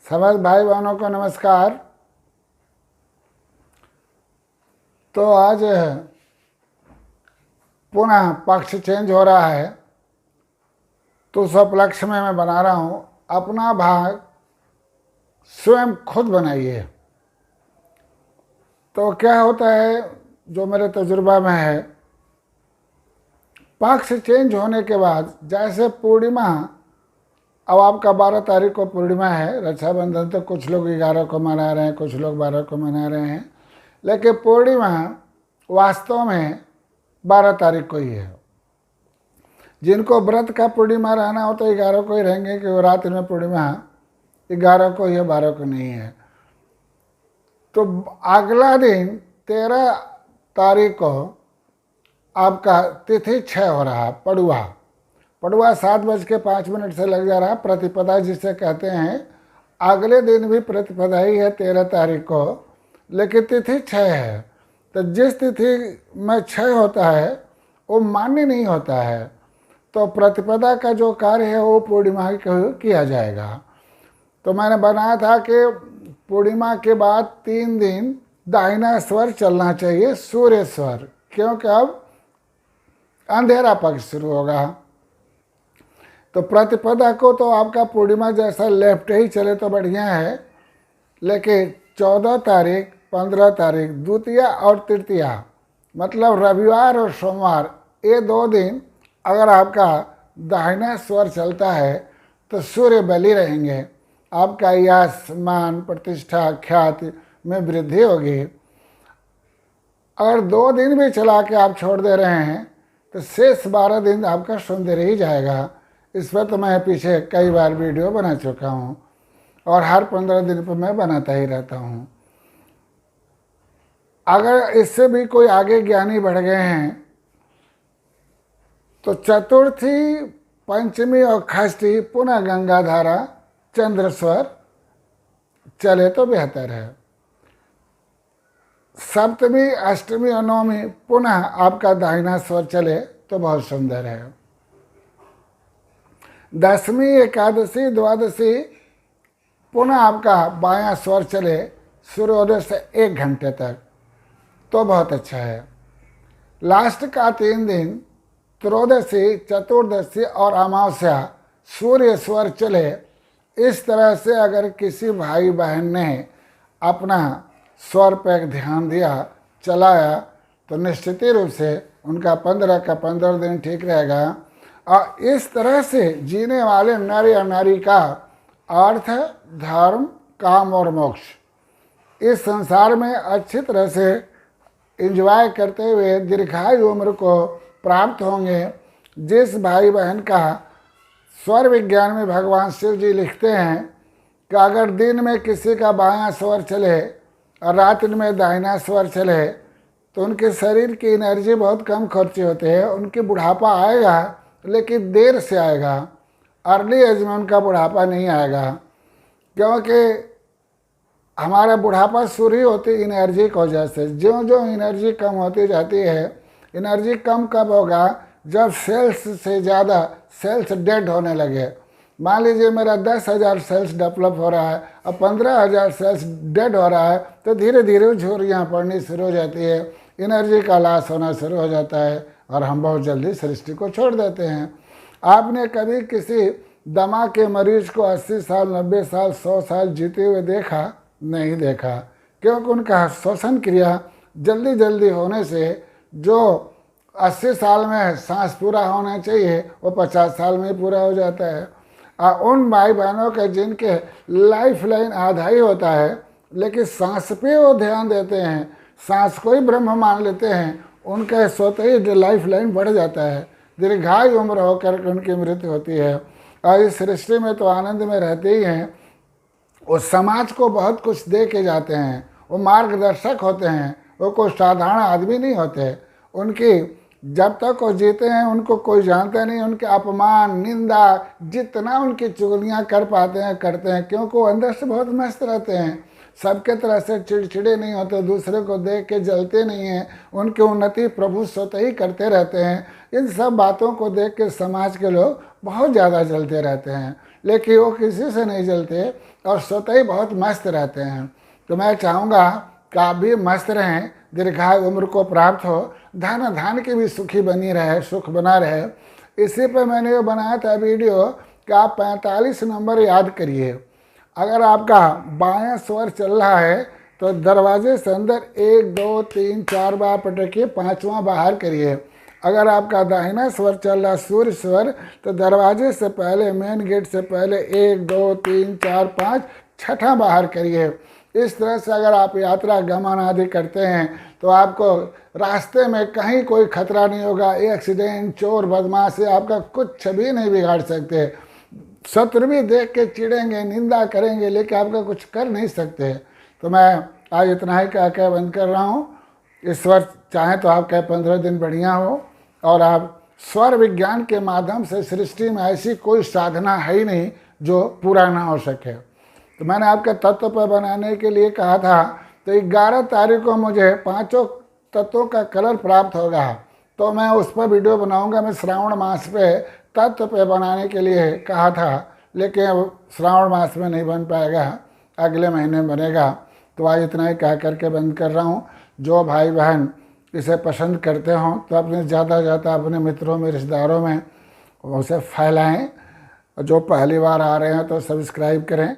समस्त भाई बहनों को नमस्कार। तो आज पुनः पक्ष चेंज हो रहा है, तो उस उपलक्ष्य में मैं बना रहा हूँ। अपना भाग स्वयं खुद बनाइए। तो क्या होता है, जो मेरे तजुर्बा में है, पक्ष चेंज होने के बाद, जैसे पूर्णिमा, अब आपका 12 तारीख को पूर्णिमा है, रक्षाबंधन तो कुछ लोग 11 को मना रहे हैं, कुछ लोग 12 को मना रहे हैं, लेकिन पूर्णिमा वास्तव में 12 तारीख को ही है। जिनको व्रत का पूर्णिमा रहना हो तो 11 को ही रहेंगे, कि वो रात में पूर्णिमा 11 को ही है, 12 को नहीं है। तो अगला दिन 13 तारीख को आपका तिथि क्षय हो रहा है, पड़ुआ 7:05 से लग जा रहा है। प्रतिपदा जिसे कहते हैं, अगले दिन भी प्रतिपदा ही है 13 तारीख को, लेकिन तिथि क्षय है। तो जिस तिथि में क्षय होता है वो मान्य नहीं होता है, तो प्रतिपदा का जो कार्य है वो पूर्णिमा को किया जाएगा। तो मैंने बनाया था कि पूर्णिमा के बाद 3 दिन दाहिना स्वर चलना चाहिए, सूर्य स्वर, क्योंकि अब अंधेरा पक्ष शुरू होगा। तो प्रतिपदा को तो आपका पूर्णिमा जैसा लेफ्ट ही चले तो बढ़िया है, लेकिन 14 तारीख, 15 तारीख, द्वितीया और तृतीया, मतलब रविवार और सोमवार, ये 2 दिन अगर आपका दाहिना स्वर चलता है तो सूर्य बली रहेंगे। आपका यश, मान, प्रतिष्ठा, ख्याति में वृद्धि होगी। अगर 2 दिन भी चला के आप छोड़ दे रहे हैं तो शेष 12 दिन आपका सुंदर ही जाएगा। इस पर तो मैं पीछे कई बार वीडियो बना चुका हूँ, और हर 15 दिन पर मैं बनाता ही रहता हूँ। अगर इससे भी कोई आगे ज्ञानी बढ़ गए हैं तो चतुर्थी, पंचमी और षष्ठी पुनः गंगाधारा चंद्र स्वर चले तो बेहतर है। सप्तमी, अष्टमी और नवमी पुनः आपका दाहिना स्वर चले तो बहुत सुंदर है। दशमी, एकादशी, द्वादशी पुनः आपका बायां स्वर चले सूर्योदय से 1 घंटे तक तो बहुत अच्छा है। लास्ट का 3 दिन, त्रयोदशी, चतुर्दशी और अमावस्या, सूर्य स्वर चले। इस तरह से अगर किसी भाई बहन ने अपना स्वर पर ध्यान दिया, चलाया, तो निश्चित रूप से उनका 15 का 15 दिन ठीक रहेगा। और इस तरह से जीने वाले नर या नारी का अर्थ, धर्म, काम और मोक्ष इस संसार में अच्छी तरह से एंजॉय करते हुए दीर्घायु उम्र को प्राप्त होंगे। जिस भाई बहन का स्वर विज्ञान में भगवान शिव जी लिखते हैं कि अगर दिन में किसी का बायां स्वर चले और रात में दाहिना स्वर चले तो उनके शरीर की एनर्जी बहुत कम खर्ची होती है। उनकी बुढ़ापा आएगा, लेकिन देर से आएगा। अर्ली एज में उनका बुढ़ापा नहीं आएगा, क्योंकि हमारा बुढ़ापा शुरू ही होती एनर्जी की वजह से। ज्यों ज्यों एनर्जी कम होती जाती है, एनर्जी कम कब होगा, जब सेल्स से ज़्यादा सेल्स डेड होने लगे। मान लीजिए मेरा 10,000 सेल्स डेवलप हो रहा है और 15,000 सेल्स डेड हो रहा है, तो धीरे धीरे झुर्रियाँ पड़नी शुरू हो जाती है, एनर्जी का लॉस होना शुरू हो जाता है और हम बहुत जल्दी सृष्टि को छोड़ देते हैं। आपने कभी किसी दमा के मरीज को 80 साल, 90 साल, 100 साल जीते हुए देखा? नहीं देखा, क्योंकि उनका श्वसन क्रिया जल्दी जल्दी होने से जो 80 साल में सांस पूरा होना चाहिए वो 50 साल में पूरा हो जाता है। और उन भाई बहनों के जिनके लाइफ लाइन आधा ही होता है, लेकिन सांस पे वो ध्यान देते हैं, सांस को ही ब्रह्म मान लेते हैं, उनके स्वतः ही लाइफ लाइन बढ़ जाता है, दीर्घायु उम्र होकर उनकी मृत्यु होती है। और इस सृष्टि में तो आनंद में रहते ही हैं। वो समाज को बहुत कुछ दे के जाते हैं, वो मार्गदर्शक होते हैं, वो कोई साधारण आदमी नहीं होते। उनकी जब तक वो जीते हैं उनको कोई जानता नहीं, उनके अपमान, निंदा, जितना उनकी चुगलियाँ कर पाते हैं करते हैं, क्योंकि वो अंदर से बहुत मस्त रहते हैं। सबके तरह से चिड़चिड़े नहीं होते, दूसरे को देख के जलते नहीं हैं, उनकी उन्नति प्रभु स्वतः ही करते रहते हैं। इन सब बातों को देख के समाज के लोग बहुत ज़्यादा जलते रहते हैं। लेकिन वो किसी से नहीं जलते और स्वतः ही बहुत मस्त रहते हैं। तो मैं चाहूँगा कि आप भी मस्त रहें, दीर्घायु उम्र को प्राप्त हो, धन धान की भी सुखी बनी रहे, सुख बना रहे। इसी पे मैंने ये बनाया था वीडियो कि आप 45 नंबर याद करिए। अगर आपका बायां स्वर चल रहा है तो दरवाजे से अंदर 1 2 3 4 बार पटकिए, 5वां बाहर करिए। अगर आपका दाहिना स्वर चल रहा सूर्य स्वर तो दरवाजे से पहले, मेन गेट से पहले 1 2 3 4 5 छठा बाहर करिए। इस तरह से अगर आप यात्रा गमन आदि करते हैं तो आपको रास्ते में कहीं कोई खतरा नहीं होगा। एक्सीडेंट, चोर, बदमाश आपका कुछ भी नहीं बिगाड़ सकते। शत्रु भी देख के चिढ़ेंगे, निंदा करेंगे, लेकिन आपका कुछ कर नहीं सकते। तो मैं आज इतना ही कह बंद कर रहा हूँ। ईश्वर चाहे तो आपका 15 दिन बढ़िया हो और आप स्वर विज्ञान के माध्यम से सृष्टि में ऐसी कोई साधना है ही नहीं जो पूरा ना हो सके। तो मैंने आपके तत्व पर बनाने के लिए कहा था, तो 11 तारीख को मुझे 5 तत्वों का कलर प्राप्त होगा, तो मैं उस पर वीडियो बनाऊंगा। मैं श्रावण मास पे तत्व पे बनाने के लिए कहा था, लेकिन अब श्रावण मास में नहीं बन पाएगा, अगले महीने बनेगा। तो आज इतना ही कह करके बंद कर रहा हूँ। जो भाई बहन इसे पसंद करते हों तो अपने ज़्यादा से ज़्यादा अपने मित्रों में, रिश्तेदारों में उसे फैलाएं। जो पहली बार आ रहे हैं तो सब्सक्राइब करें।